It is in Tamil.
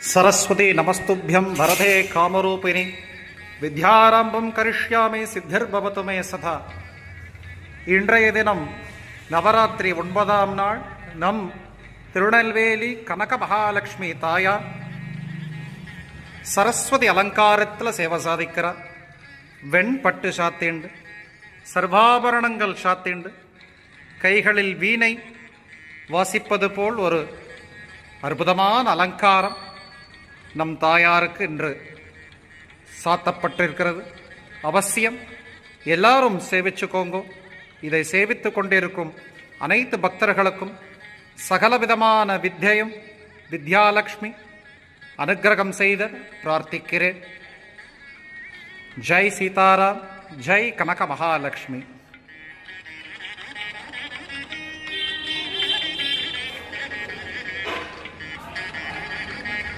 सरस्वती नमस्तुभ्यं वरदे कामरूपिणि विद्यारंभं करिष्यामि सिद्धिर्भवतु मे सदा இன்றைய தினம் நவராத்திரி 9ஆம் நாள் நம் திருநெல்வேலி கனக மகாலட்சுமி தாயார் சரஸ்வதி அலங்காரத்தில் சேவை சாதிக்கிறார். வெண்பட்டு சாத்திண்டு சர்வாபரணங்கள் சாத்திண்டு கைகளில் வீணை வாசிப்பது போல் ஒரு அற்புதமான அலங்காரம் நம் தாயாருக்கு இன்று சாத்தப்பட்டிருக்கிறது. அவசியம் எல்லாரும் சேவிச்சுக்கோங்க. இதை சேவித்து கொண்டிருக்கும் அனைத்து பக்தர்களுக்கும் சகலவிதமான வித்யையும் வித்யாலக்ஷ்மி அனுக்கிரகம் செய்த பிரார்த்திக்கிறேன். ஜெய் சீதாராம், ஜெய் கனக மகாலட்சுமி.